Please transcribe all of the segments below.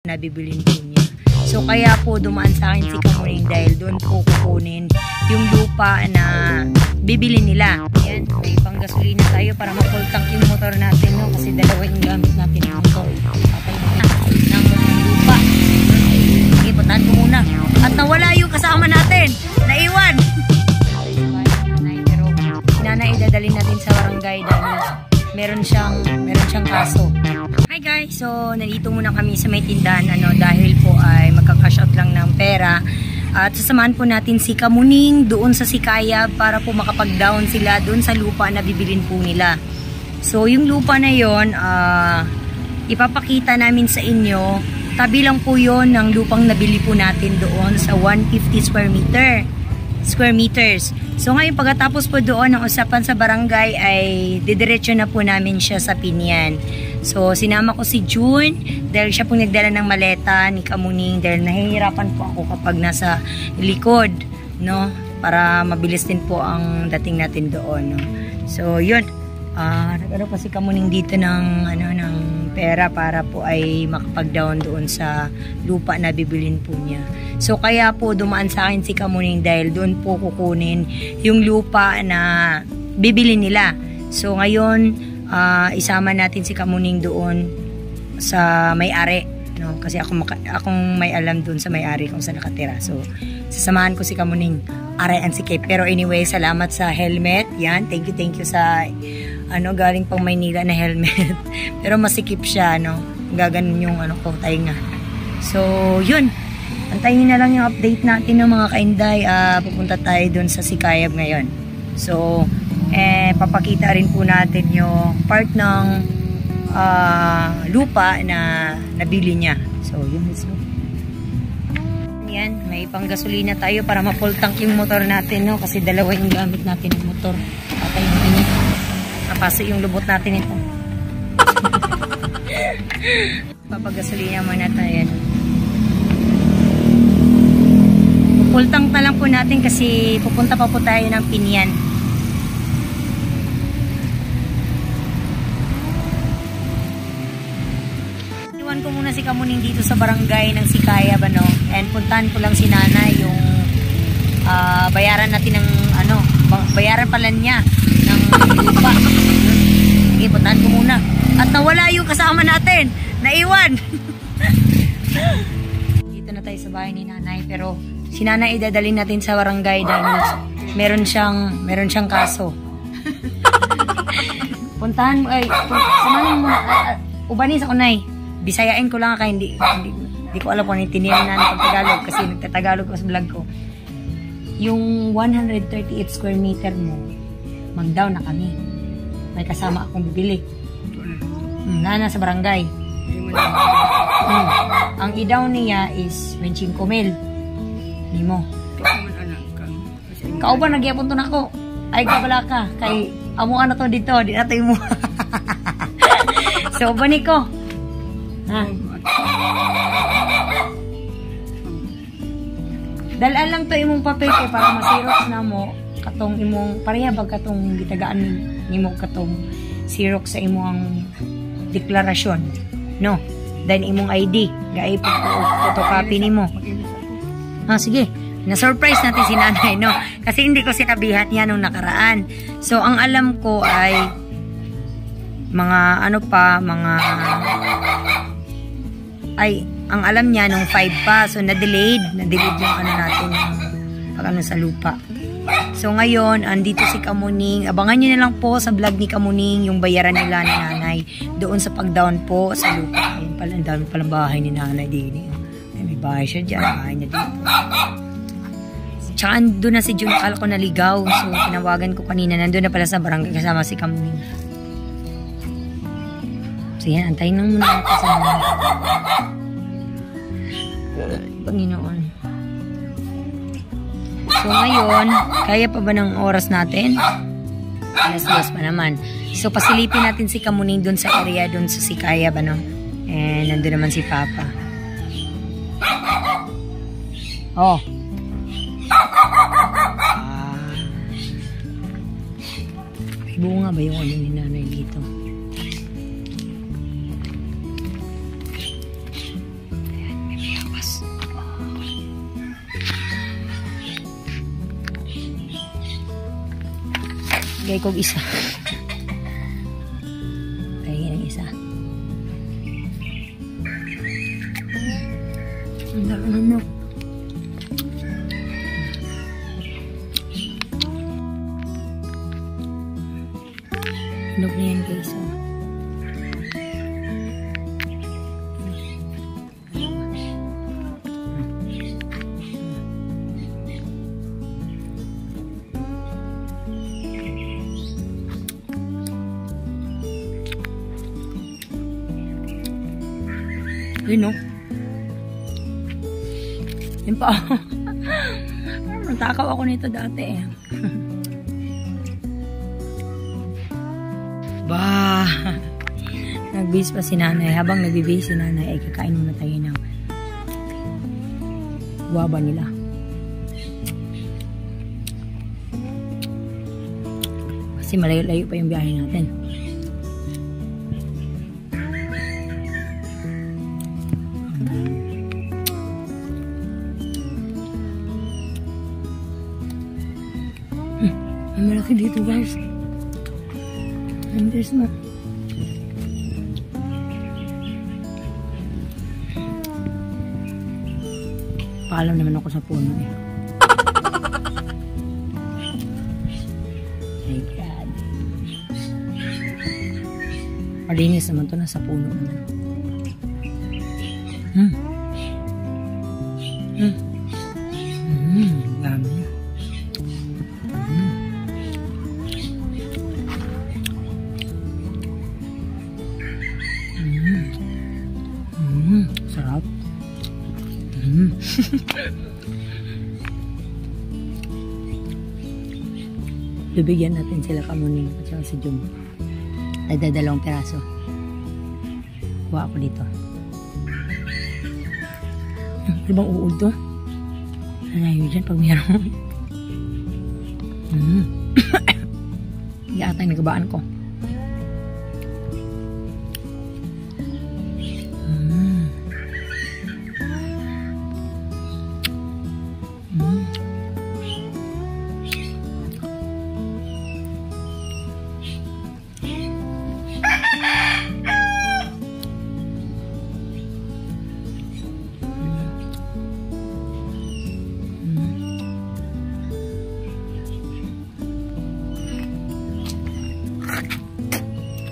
nabibilin po niya. So kaya po dumaan sa akin si Kamuning dahil doon po kukunin yung lupa na bibili nila. Yan, may panggasolina tayo para ma-full tank yung motor natin, no? Kasi dalawa yung gamit natin ng motor. Papay na ng lupa. Sige, puntahan ko muna. At nawala yung kasama natin. Naiwan. Pero si nanay idadalhin natin sa barangay dahil meron siyang kaso. Hi guys, so nandito muna kami sa may tindahan dahil po ay magka-cash out lang ng pera at sasamahan po natin si Kamuning doon sa Sikayab para po makapag-down sila doon sa lupa na bibilin po nila. So yung lupa na yon, ipapakita namin sa inyo, tabi lang po yon ng lupang nabili po natin doon sa 150 square meters. So ngayon pagkatapos po doon ng usapan sa barangay ay didiretso na po namin siya sa Pinyan. So sinama ko si June dahil siya po nagdala ng maleta ni Kamuning dahil nahihirapan po ako kapag nasa likod, no, para mabilis din po ang dating natin doon, no? So yun, nagano pa si Kamuning dito ng ng pera para po ay makapag-down doon sa lupa na bibilin po niya. So kaya po dumaan sa akin si Kamuning dahil doon po kukunin yung lupa na bibili nila. So ngayon isama natin si Kamuning doon sa may-ari, no? Kasi akong may alam doon sa may-ari kung saan nakatira. So sasamahan ko si Kamuning. Aray ang sikip. Pero anyway, salamat sa helmet. Yan, thank you sa galing pang Maynila na helmet. Pero masikip siya, no? Gaganon yung ko, tainga. So yun, antayin na lang yung update natin ng mga kainday. Pupunta tayo dun sa Sikayab ngayon. So papakita rin po natin yung part ng lupa na nabili niya. So yun, let's go. Yan, may panggasolina tayo para ma-full tank yung motor natin, no? Kasi dalawa yung gamit natin ng motor. Patay yung init. Napaso yung lubot natin ito. Papagasolina muna tayo. Full tank na lang po natin kasi pupunta pa po tayo ng Pinyan. Iwan ko muna si Kamuning dito sa barangay ng Sikayab, and puntahan ko lang si nanay yung bayaran natin ng bayaran pala niya ng lupa. Sige, puntahan ko muna. At nawala yung kasama natin. Naiwan. Dito na tayo sa bahay ni nanay, pero si nanay idadalhin natin sa barangay dahil meron siyang kaso. Puntahan mo, samahan mo ubanin sa kunay. Bisayain ko lang kaya hindi ko alam kung ano tinirin na ng Tagalog kasi nagtatagalog ko sa vlog ko. Yung 138 square meter mo, mag-down na kami. May kasama akong bibili. Nana sa barangay. Ang i-down niya is 25,000. Ni mo. Kauban nagyapon to na ako. Ay kabala ka kay amo na to dito, di na tayo mo. So bani ko. Ha. Dalaan lang to imong papel kay para ma-xerox na mo katong imong pareha bag katong gitagaan nimo katong xerox sa imong deklarasyon, no? Then imong ID, gaay photocopy nimo. Sige. Na-surprise natin si nanay, no? Kasi hindi ko sinabihan niya nung nakaraan. So ang alam ko ay ang alam niya nung 5 pa. So na-delayed yung natin yung sa lupa. So ngayon, andito si Kamuning. Abangan niyo na lang po sa vlog ni Kamuning yung bayaran nila ni nanay doon sa pag-down po sa lupa. Ayun pala, ang dami palang bahay ni nanay din. May bahay siya dyan, bahay niya dito. Tsaka doon na si June, akala ko naligaw. So tinawagan ko kanina, nandun na pala sa barangay kasama si Kamuning. So yan, antayin lang muna ako sa Panginoon. So ngayon, kaya pa ba ng oras natin? Alas 2 pa naman. So pasilipin natin si Kamuning dun sa area, dun sa Sikayab, and nandun naman si Papa. Oh. May bunga ba yung ni nanay dito? Gay kog isa. Kaya ng isa. Ano? Hinog na yan guys. Yun no? Yun pa ako. Natakaw ako nito dati eh. Bah! Nagbihis pa si nanay. Habang nagbibihis si nanay ay kakain muna tayo ng guwaba nila. Kasi malayo-layo pa yung biyahe natin. Ang malaki dito guys. There's more. Paalam naman ako sa puno eh. My God. Malinis naman to, nasa puno naman. Dami. Sarap. Bibigyan natin sila kamunin at saka si Jum. Dalawang peraso. Kuha ako dito. Ano bang uod to? Nalayo dyan pag mayroon. Hindi ata yung nagabaan ko.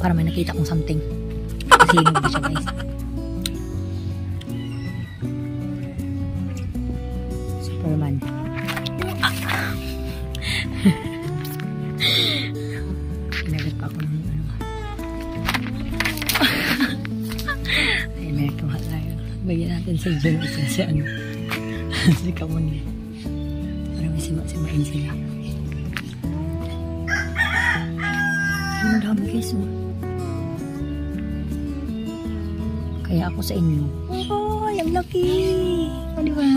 Para may nakita kong something. Kasi hinog ba siya guys. Superman. Pinagat pa ako ng ano. Ay, may nagkuha tayo. Bagyan natin sa Jun isa sa ano. Sa kamuni. Para may simain sila. Ang dami guys oh. Kaya ako sa inyo. Oh, ang laki. O, diba?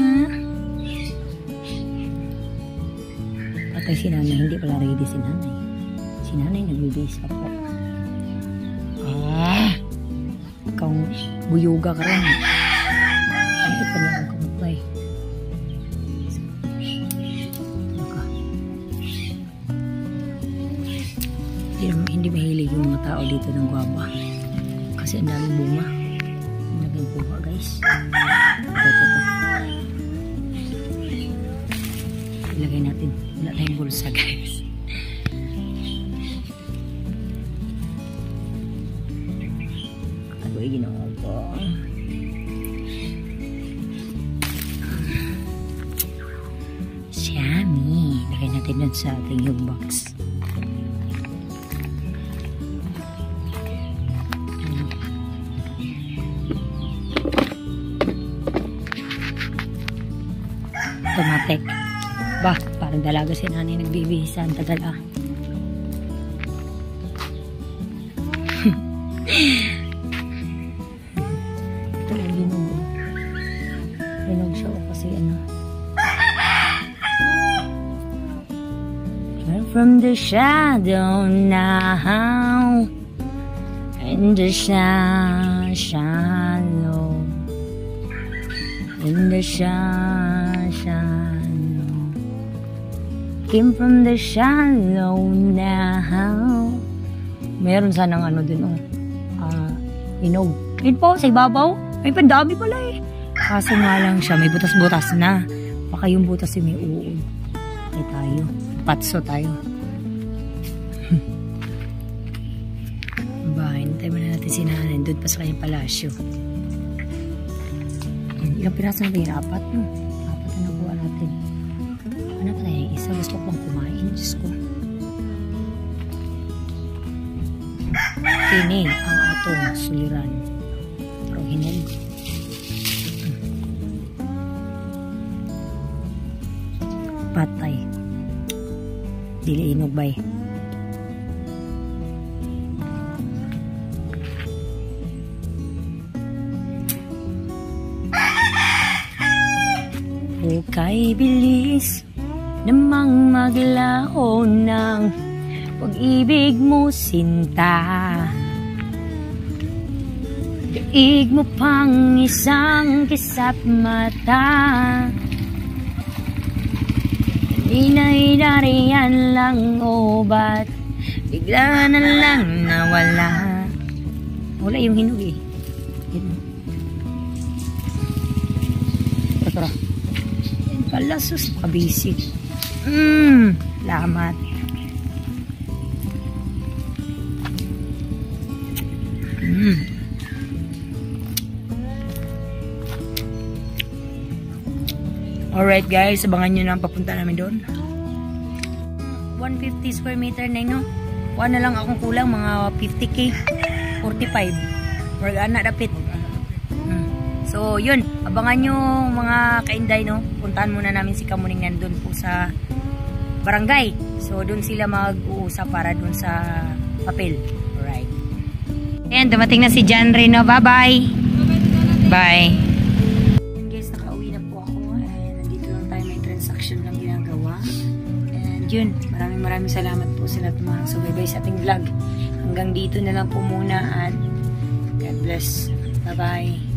Patay si nanay. Hindi pala ready si nanay. Si nanay nagbibihis pa po. Ah! Ikaw, buyuga ka rin. Ang ito niya ang kamupay. Hindi mahilig yung mga tao dito ng guwaba. Kasi ang daming bunga. Buha guys. Ito. Ilagay natin. Wala tayong bulsa guys. Ako ay ginawa ko. Yummy. Lagay natin dun sa ating yung box. Automatic. Bah, parang dalaga si nanay nagbibihisan. Tagal ah. Ito lang binog. Binog siya o kasi ano. From the shadow now in the shadow in the shadow came from the shallow now. Meron sanang ano dun, inog. Yun po, sa ibabaw. Ay, pandami pala eh. Kaso nga lang siya, may butas-butas na. Baka yung butas yung may uod. Ay tayo. Patso tayo. Ba, hintay mo na natin si nanay. Doon pa sa kanyang palasyo. Ilang piraso na ba yun? 4, no? 4 na nabuha natin. Ano pa tayo? Isa, gusto ko bang kumain? Diyos ko. Kini ang atong suliran. Pero hinog. Patay. Dili hinog bay. Hukay bilis namang maglaho ng pag-ibig mo sinta. Daig mo pang isang kisap mata. Inay nariyan lang o ba't bigla na lang nawala. Wala yung hinog eh. Tara. Palasos, makabisig. Lamat. Alright guys, abangan nyo na ang papunta namin doon. 150 square meter na yun, no? Kuha na lang akong kulang, mga 50k. 45. Organa dapit. So, yun. Abangan nyo mga kainday, no? Puntahan muna namin si Kamuning nandun po sa barangay. So, doon sila mag-uusap para doon sa papel. Alright. Ayan, dumating na si John Reno. Bye-bye. Bye. Ayan guys, nakauwi na po ako. And nandito lang tayo, may transaction lang ginagawa. And yun, maraming salamat po sa lahat ng mga subaybay sa ating vlog. Hanggang dito na lang po muna at God bless. Bye-bye.